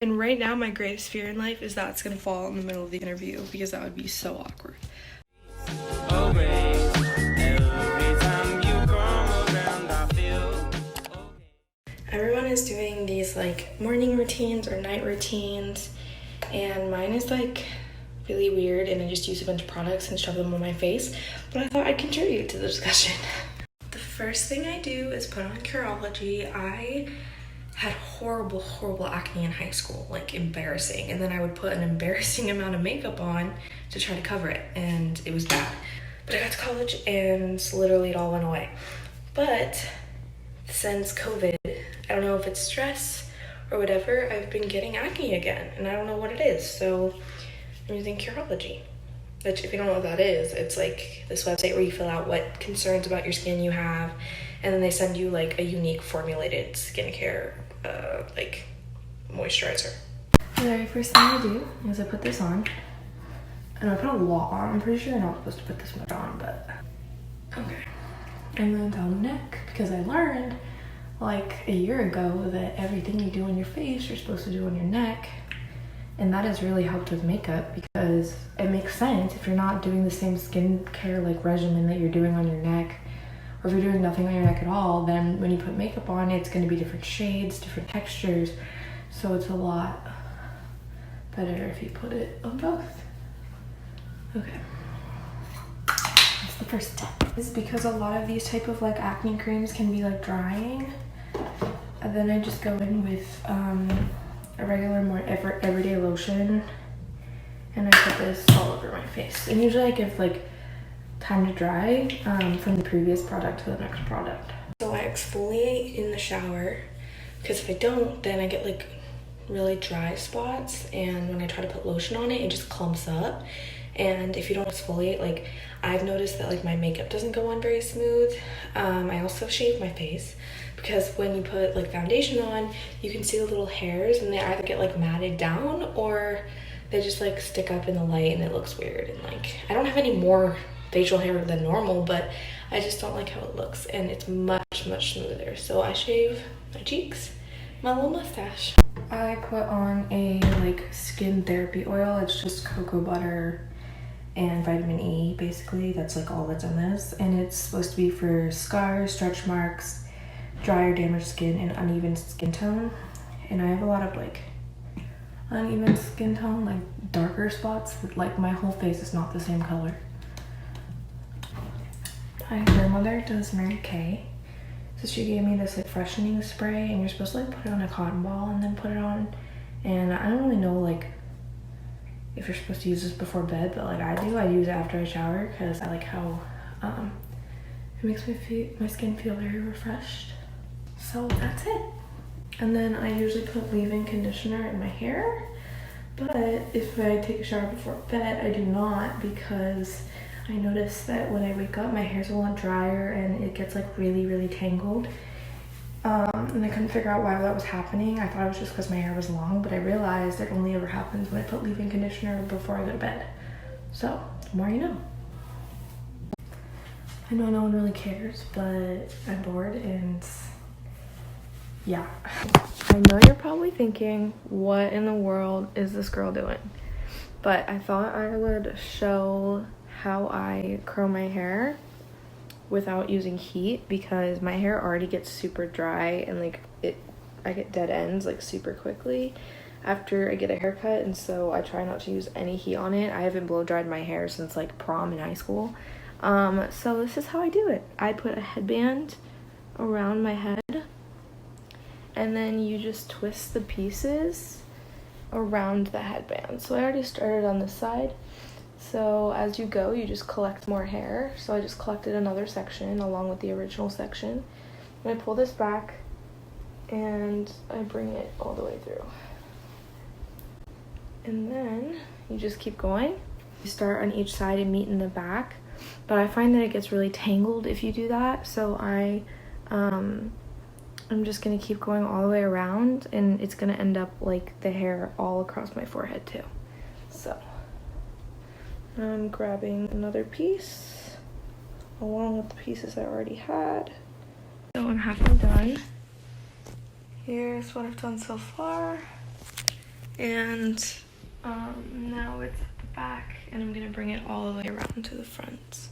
And right now, my greatest fear in life is that it's gonna fall in the middle of the interview because that would be so awkward. Everyone is doing these like morning routines or night routines, and mine is like really weird, and I just use a bunch of products and shove them on my face, but I thought I'd contribute to the discussion. The first thing I do is put on Curology. I had horrible acne in high school, like embarrassing, and then I would put an embarrassing amount of makeup on to try to cover it, and it was bad. But I got to college and literally it all went away. But since COVID, I don't know if it's stress or whatever, I've been getting acne again, and I don't know what it is, so I'm using Curology. Which, if you don't know what that is, it's like this website where you fill out what concerns about your skin you have, and then they send you like a unique formulated skincare like moisturizer. The very first thing I do is I put this on, and I put a lot on. I'm pretty sure you're not supposed to put this much on, but okay. And then down the neck, because I learned like a year ago that everything you do on your face, you're supposed to do on your neck. And that has really helped with makeup because it makes sense if you're not doing the same skincare like regimen that you're doing on your neck, or if you're doing nothing on your neck at all, then when you put makeup on, it's going to be different shades, different textures. So it's a lot better if you put it on both. Okay. That's the first step. Is because a lot of these type of like acne creams can be like drying. And then I just go in with a regular more everyday lotion, and I put this all over my face, and usually I give like time to dry from the previous product to the next product. So I exfoliate in the shower, because if I don't, then I get like really dry spots, and when I try to put lotion on it, it just clumps up. And if you don't exfoliate, like I've noticed that like my makeup doesn't go on very smooth. I also shave my face, because when you put like foundation on, you can see the little hairs, and they either get like matted down or they just like stick up in the light and it looks weird. And like I don't have any more facial hair than normal, but I just don't like how it looks, and it's much smoother. So I shave my cheeks, my little mustache. I put on a like skin therapy oil. It's just cocoa butter and vitamin E, basically. That's like all that's in this, and it's supposed to be for scars, stretch marks, dry or damaged skin, and uneven skin tone. And I have a lot of like uneven skin tone, like darker spots, that like my whole face is not the same color. My grandmother does Mary Kay, so she gave me this like freshening spray, and you're supposed to like put it on a cotton ball and then put it on. And I don't really know like if you're supposed to use this before bed, but like I do. I use it after I shower because I like how it makes my skin feel very refreshed. So that's it. And then I usually put leave-in conditioner in my hair, but if I take a shower before bed, I do not, because I notice that when I wake up, my hair's a lot drier and it gets like really tangled. And I couldn't figure out why that was happening. I thought it was just because my hair was long, but I realized it only ever happens when I put leave-in conditioner before I go to bed. So, the more you know. I know no one really cares, but I'm bored, and yeah. I know you're probably thinking, what in the world is this girl doing? But I thought I would show how I curl my hair without using heat, because my hair already gets super dry, and like I get dead ends like super quickly after I get a haircut, and so I try not to use any heat on it. I haven't blow dried my hair since like prom in high school. So this is how I do it. I put a headband around my head, and then you just twist the pieces around the headband. So I already started on this side. So as you go, you just collect more hair. So I just collected another section along with the original section. And I pull this back and I bring it all the way through. And then you just keep going. You start on each side and meet in the back. But I find that it gets really tangled if you do that. So I'm just gonna keep going all the way around, and it's gonna end up like the hair all across my forehead too. So I'm grabbing another piece along with the pieces I already had. So I'm halfway done. Here's what I've done so far. And now it's at the back, and I'm gonna bring it all the way around to the front.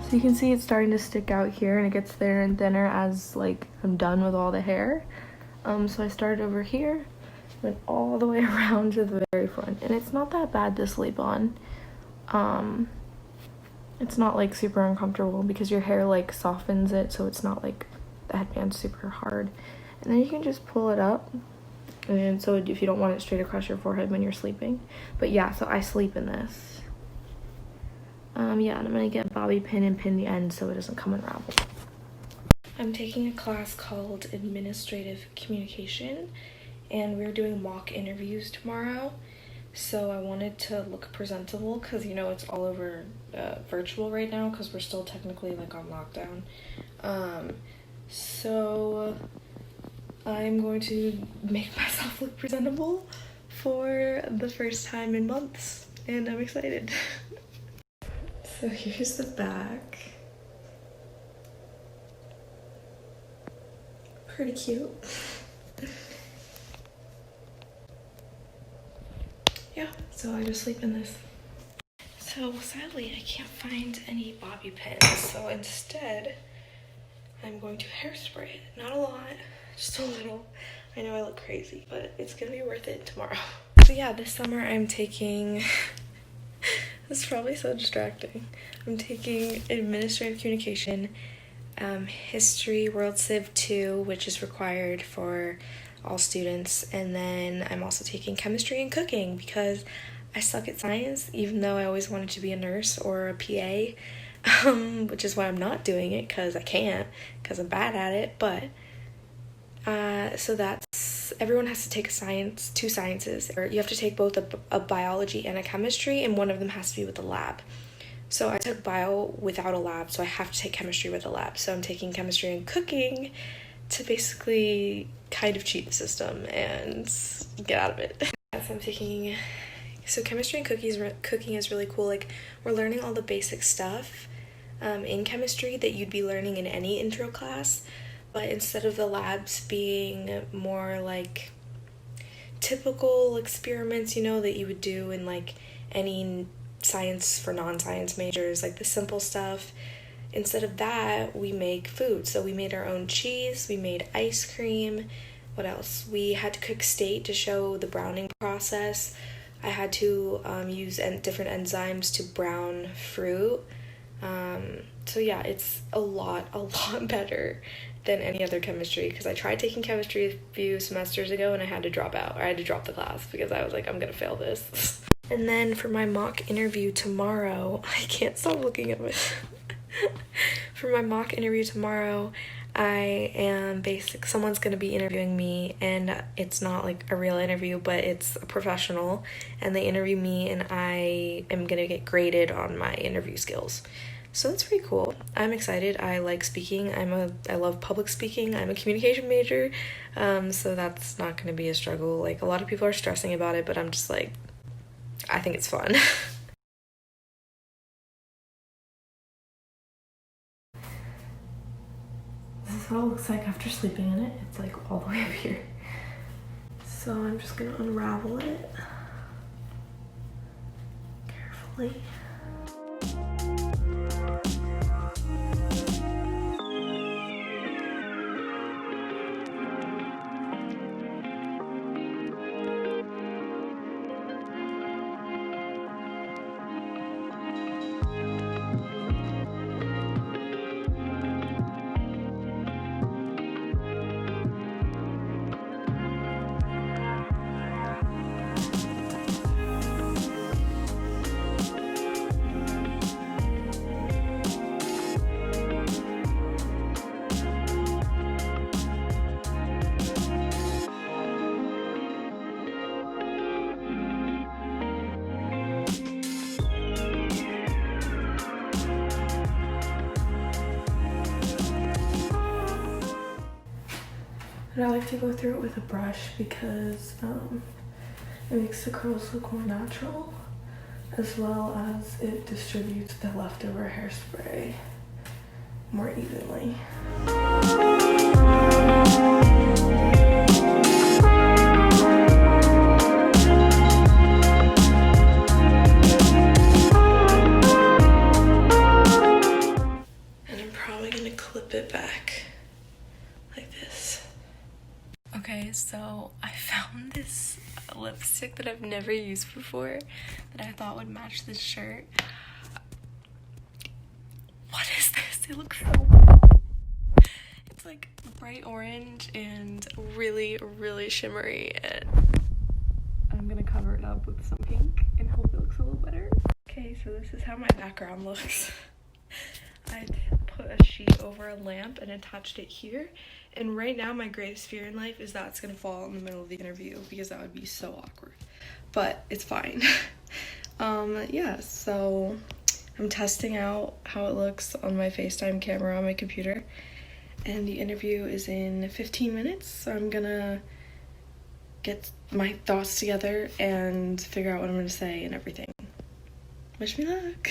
So you can see it's starting to stick out here, and it gets thinner and thinner as like I'm done with all the hair. So I started over here, went all the way around to the very front, and it's not that bad to sleep on. It's not like super uncomfortable because your hair like softens it, so it's not like the headband's super hard. And then you can just pull it up, and so if you don't want it straight across your forehead when you're sleeping. But yeah, so I sleep in this. Yeah, and I'm gonna get a bobby pin and pin the end so it doesn't come unraveled. I'm taking a class called Administrative Communication, and we're doing mock interviews tomorrow. So I wanted to look presentable because, you know, it's all over virtual right now because we're still technically like on lockdown. So I'm going to make myself look presentable for the first time in months, and I'm excited. So here's the back. Pretty cute. Yeah, so I just sleep in this. So sadly, I can't find any bobby pins, so instead, I'm going to hairspray it. Not a lot, just a little. I know I look crazy, but it's gonna be worth it tomorrow. So yeah, this summer I'm taking, this is probably so distracting. I'm taking Administrative Communication, History, World Civ 2, which is required for all students, and then I'm also taking Chemistry and Cooking because I suck at science, even though I always wanted to be a nurse or a PA, which is why I'm not doing it because I can't, because I'm bad at it. But so that's, everyone has to take two sciences, or you have to take both a biology and a chemistry, and one of them has to be with a lab. So I took bio without a lab, so I have to take chemistry with a lab. So I'm taking Chemistry and Cooking to basically kind of cheat the system and get out of it. So I'm taking, so Chemistry and Cooking is really cool. Like, we're learning all the basic stuff in chemistry that you'd be learning in any intro class, but instead of the labs being more like typical experiments, you know, that you would do in like any science for non-science majors, like the simple stuff, instead of that, we make food. So we made our own cheese, we made ice cream. What else? We had to cook steak to show the browning process. I had to use different enzymes to brown fruit. So yeah, it's a lot better than any other chemistry, because I tried taking chemistry a few semesters ago and I had to drop out, or I had to drop the class because I was like, I'm gonna fail this. And then for my mock interview tomorrow, I can't stop looking at it. For my mock interview tomorrow, I am someone's gonna be interviewing me, and it's not like a real interview, but it's a professional, and they interview me and I am gonna get graded on my interview skills. So that's pretty cool. I'm excited. I like speaking. I love public speaking. I'm a communication major, so that's not gonna be a struggle. Like, a lot of people are stressing about it, but I'm just like, I think it's fun. This is what it looks like after sleeping in it. It's like all the way up here. So I'm just gonna unravel it carefully. And I like to go through it with a brush because it makes the curls look more natural, as well as it distributes the leftover hairspray more evenly. And I'm probably gonna clip it back like this. Okay, so I found this lipstick that I've never used before that I thought would match this shirt. What is this? It looks so good. It's like bright orange and really, really shimmery, and I'm gonna cover it up with some pink and hope it looks a little better. Okay, so this is how my background looks. I put a sheet over a lamp and attached it here, and right now my greatest fear in life is that it's gonna fall in the middle of the interview because that would be so awkward, but it's fine. Yeah, so I'm testing out how it looks on my FaceTime camera on my computer, and the interview is in 15 minutes, so I'm gonna get my thoughts together and figure out what I'm gonna say and everything. Wish me luck.